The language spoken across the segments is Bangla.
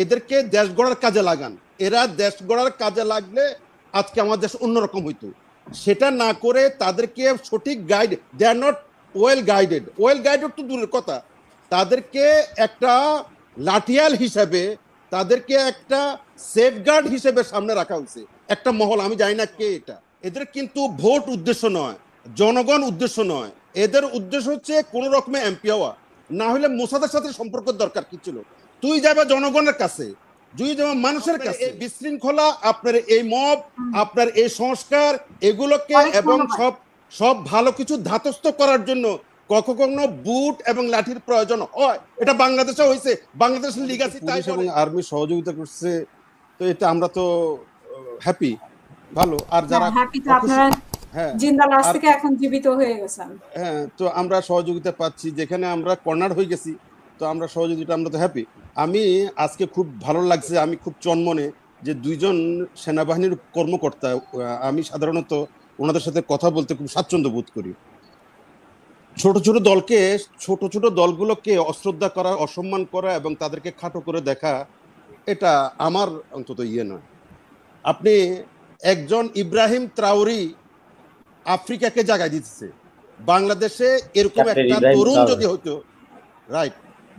এদেরকে দেশ গড়ার কাজে লাগান। এরা দেশ গড়ার কাজে লাগলে আজকে আমার দেশ অন্যরকম হইতো। সেটা না করে তাদেরকে সঠিক guide, they are not well guided. Well guided তো দূরের কথা, তাদেরকে একটা লাঠিয়াল হিসেবে, তাদেরকে একটা সেফগার্ড হিসেবে সামনে রাখা হয়েছে একটা মহল। আমি জানি না কে এটা। এদের কিন্তু ভোট উদ্দেশ্য নয়, জনগণ উদ্দেশ্য নয়, এদের উদ্দেশ্য হচ্ছে কোন রকমে এমপি হওয়া। না হলে মোসাদের সাথে সম্পর্ক দরকার কি ছিল? তুই যাবে জনগণের কাছে, তুই যাবে মানুষের কাছে। বিশৃঙ্খলা, আপনার এই মব, আপনার এই সংস্কার, এগুলোকে এবং সব ভালো কিছু ধাতস্থ করার জন্য কখনো বুট এবং লাঠির প্রয়োজন হয়। এটা বাংলাদেশে হয়েছে, বাংলাদেশের লিগাসি তাই এবং আর্মি সহযোগিতা করছে। তো এটা আমরা তো হ্যাপি, ভালো। আর যারা এখন জীবিত হয়ে গেছেন, হ্যাঁ, তো আমরা সহযোগিতা পাচ্ছি, যেখানে আমরা কর্নার হয়ে গেছি, তো আমরা সহযোগিতা, আমরা তো হ্যাপি। আমি আজকে খুব ভালো লাগছে, আমি খুব চনমনে যে দুইজন সেনাবাহিনীর কর্মকর্তা, আমি সাধারণত ওনাদের সাথে কথা বলতে খুব স্বাচ্ছন্দ্য বোধ করি। ছোট ছোট দলগুলোকে অশ্রদ্ধা করা, অসম্মান করা এবং তাদেরকে খাটো করে দেখা, এটা আমার অন্তত ইয়ে নয়। আপনি একজন ইব্রাহিম ত্রাওরি আফ্রিকাকে জায়গায় দিতেছে। বাংলাদেশে এরকম একটা তরুণ যদি হতো, রাইট,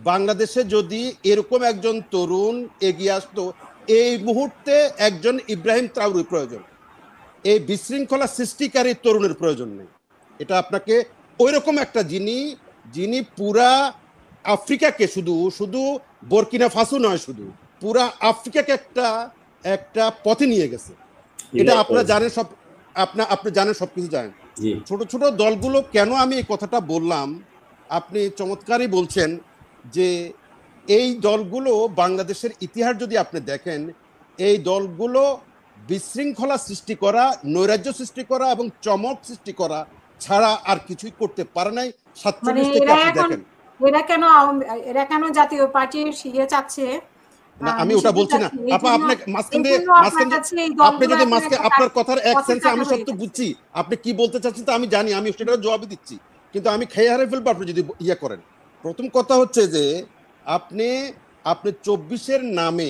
বাংলাদেশে যদি এরকম একজন তরুণ এগিয়ে আসতো, এই মুহূর্তে একজন ইব্রাহিম ত্রাওরি প্রয়োজন, এই বিশৃঙ্খলা সৃষ্টিকারী তরুণের প্রয়োজন নেই। এটা আপনাকে ওইরকম একটা যিনি পুরা আফ্রিকাকে, শুধু বর্কিনা ফাসো নয়, শুধু পুরা আফ্রিকাকে একটা পথে নিয়ে গেছে। এটা আপনারা জানেন, আপনি জানেন, সবকিছু জানেন। ছোট ছোট দলগুলো কেন আমি এই কথাটা বললাম, আপনি চমৎকারই বলছেন যে এই দলগুলো বাংলাদেশের ইতিহাস যদি আপনি দেখেন, এই দলগুলো বিশৃঙ্খলা সৃষ্টি করা, নৈরাজ্য সৃষ্টি করা এবং চমক সৃষ্টি করা ছাড়া আর কিছুই করতে পারে নাই। 47 থেকে আপনি দেখেন, এরা কেন জাতীয় পার্টির ইয়ে চাচ্ছে না, আমি ওটা বলছি না আপা। আপনি আপনি যদি আপনার কথার এক সেন্সে আমি সব তো বুঝছি আপনি কি বলতে চাচ্ছেন, তো আমি জানি, আমি সেটার জবাবই দিচ্ছি, কিন্তু আমি খেয়ে হারিয়ে ফেলবো আপনি যদি ইয়ে করেন। প্রথম কথা হচ্ছে যে আপনি 24-এর নামে,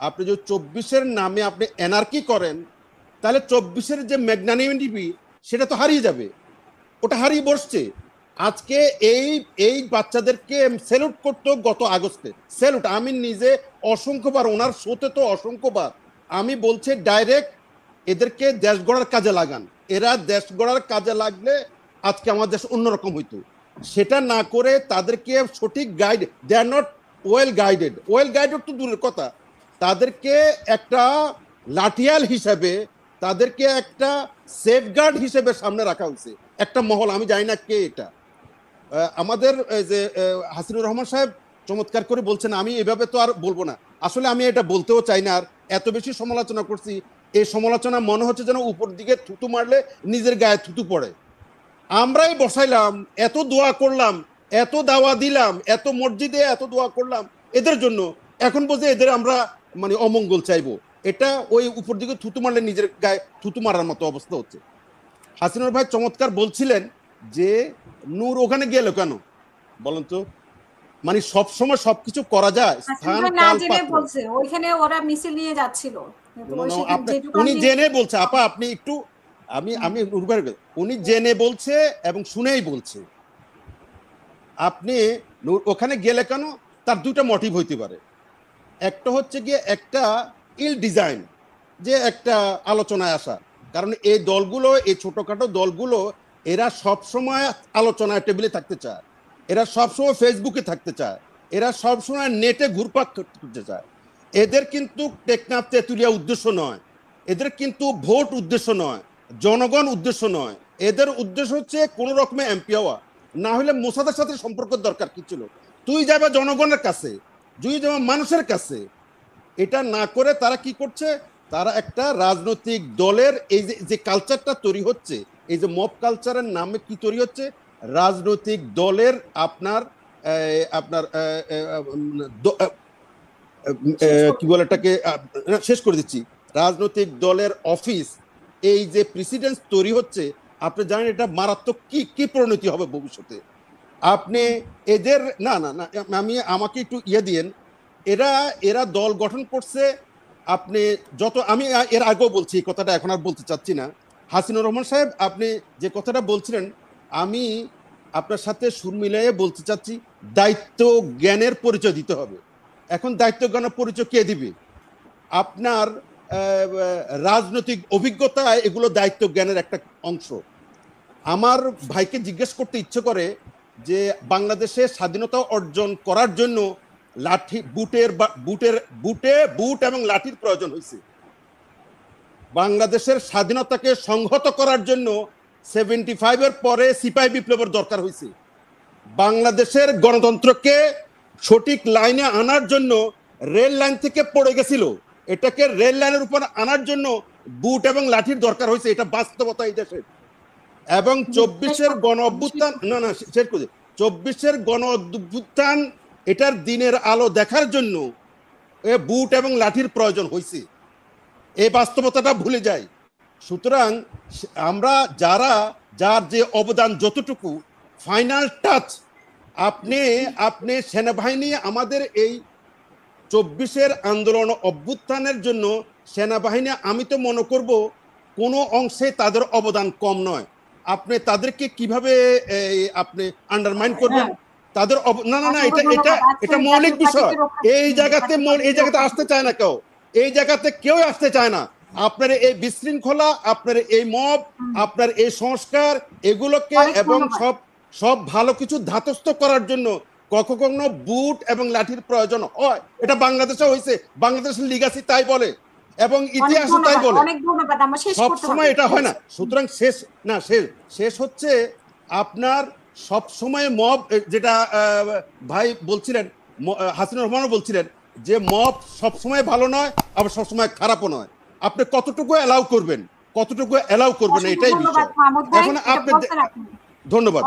আপনি যদি 24-এর নামে আপনি এনার্কি করেন, তাহলে 24-এর যে ম্যাগনানিমিটি সেটা তো হারিয়ে যাবে, ওটা হারিয়ে বসছে। আজকে এই বাচ্চাদেরকে স্যালুট করতো গত আগস্টে, স্যালুট। আমি নিজে অসংখ্যবার ওনার শোতে তো অসংখ্যবার আমি বলছি, ডাইরেক্ট এদেরকে দেশ গড়ার কাজে লাগান। এরা দেশ গড়ার কাজে লাগলে আজকে আমার দেশ অন্যরকম হইতো। সেটা না করে তাদেরকে সঠিক guide, they are not well guided. Well guided তো দূরের কথা, তাদেরকে একটা লাঠিয়াল হিসেবে, তাদেরকে একটা সেফগার্ড হিসেবে সামনে রাখা হয়েছে একটা মহল। আমি জানি না কে এটা। আমাদের যে হাসিনুর রহমান সাহেব চমৎকার করে বলছেন, আমি এভাবে তো আর বলবো না। আসলে আমি এটা বলতেও চাই না, আর এত বেশি সমালোচনা করছি, এই সমালোচনা মনে হচ্ছে যেন উপর দিকে থুতু মারলে নিজের গায়ে থুতু পড়ে। আমরাই বসাইলাম, এত দোয়া করলাম, এত দাওয়া দিলাম, এত মসজিদে এত দোয়া করলাম এদের জন্য, এখন বলছে এদের আমরা মানে অমঙ্গল চাইবো। এটা ওই উপর দিকে থুতু মারলে নিজের গায়ে থুতু মারার মতো অবস্থা হচ্ছে। হাসিনুর ভাই চমৎকার বলছিলেন যে নূর ওখানে গেল কেন বলেন তো, মানে সবসময় সবকিছু করা যায়, স্থান কাল পাত্র। ওইখানে ওরা মিছিল নিয়ে যাচ্ছিল, উনি জেনে বলছে আপা, আপনি একটু উনি জেনে বলছে এবং শুনেই বলছে। আপনি ওখানে গেলে কেন, তার দুইটা মোটিভ হইতে পারে। একটা হচ্ছে গিয়ে একটা ইল ডিজাইন, যে একটা আলোচনায় আসা। কারণ এই দলগুলো, এই ছোটখাটো দলগুলো, এরা সবসময় আলোচনায় টেবিলে থাকতে চায়, এরা সবসময় ফেসবুকে থাকতে চায়, এরা সবসময় নেটে ঘুরপাক করতে চায়। এদের কিন্তু টেকনাফ তেঁতুলিয়া উদ্দেশ্য নয়, এদের কিন্তু ভোট উদ্দেশ্য নয়, জনগণ উদ্দেশ্য নয়। এদের উদ্দেশ্য হচ্ছে কোন রকমে এমপি হওয়া। না হলে মোসাদের সাথে সম্পর্ক দরকার কি ছিল? তুই যাবে জনগণের কাছে, তুই যাবে মানুষের কাছে। এটা না করে তারা কি করছে, তারা একটা রাজনৈতিক দলের এই যে কালচারটা তৈরি হচ্ছে, এই যে মব কালচারের নামে কি তৈরি হচ্ছে, রাজনৈতিক দলের আপনার কি বলে এটাকে, শেষ করে দিচ্ছি, রাজনৈতিক দলের অফিস, এই যে প্রেসিডেন্ট তৈরি হচ্ছে, আপনি জানেন এটা মারাত্মক কি পরিণতি হবে ভবিষ্যতে। আপনি এদের না, আমাকে একটু ইয়ে দিয়েন এরা এরা দল গঠন করছে। আপনি যত আমি এর আগেও বলছি, এই কথাটা এখন আর বলতে চাচ্ছি না। হাসিনুর রহমান সাহেব, আপনি যে কথাটা বলছিলেন, আমি আপনার সাথে সুর মিলিয়ে বলতে চাচ্ছি, দায়িত্ব জ্ঞানের পরিচয় দিতে হবে। এখন দায়িত্ব জ্ঞানের পরিচয় কে দিবে? আপনার রাজনৈতিক অভিজ্ঞতা, এগুলো দায়িত্ব জ্ঞানের একটা অংশ। আমার ভাইকে জিজ্ঞেস করতে ইচ্ছে করে যে বাংলাদেশে স্বাধীনতা অর্জন করার জন্য লাঠি বুট এবং লাঠির প্রয়োজন হয়েছে। বাংলাদেশের স্বাধীনতাকে সংহত করার জন্য 75-এর পরে সিপাহী বিপ্লবের দরকার হয়েছে। বাংলাদেশের গণতন্ত্রকে সঠিক লাইনে আনার জন্য রেল লাইন থেকে পড়ে গেছিল, এটাকে রেল লাইনের উপর আনার জন্য বুট এবং লাঠির দরকার হয়েছে। এটা বাস্তবতা এই দেশের। এবং 24-এর গণ অভ্যুত্থান, না শেষ করে, 24-এর গণ অভ্যুত্থান এটার দিনের আলো দেখার জন্য বুট এবং লাঠির প্রয়োজন হয়েছে। এই বাস্তবতাটা ভুলে যায়। সুতরাং আমরা যার যে অবদান যতটুকু, ফাইনাল টাচ আপনি সেনাবাহিনী, আমাদের এই 24-এর আন্দোলন অভ্যুত্থানের জন্য সেনাবাহিনী, আমি তো মনে করব কোনো অংশে তাদের অবদান কম নয়। আপনি তাদেরকে কিভাবে আপনি আন্ডারমাইন করবেন? তাদের না এটা মৌলিক বিষয়। এই জায়গাতে আসতে চায় না কেউ, এই জায়গাতে কেউ আসতে চায় না। আপনার এই বিশৃঙ্খলা, আপনার এই মব, আপনার এই সংস্কার, এগুলোকে এবং সব ভালো কিছু ধাতস্থ করার জন্য কখনো বুট এবং লাঠির প্রয়োজন হয়। এটা বাংলাদেশে হয়েছে, বাংলাদেশের লিগাসি তাই বলে এবং ইতিহাসও তাই বলে। সব সময় এটা হয় না। সুতরাং শেষ হচ্ছে আপনার সব সময় মব, যেটা ভাই বলছিলেন, হাসিনুর রহমানও বলছিলেন যে মব সব সময় ভালো নয়, আবার সব সময় খারাপও নয়। আপনি কতটুকু অ্যালাউ করবেন, এটাই বিষয়। এখন আপনি ধন্যবাদ।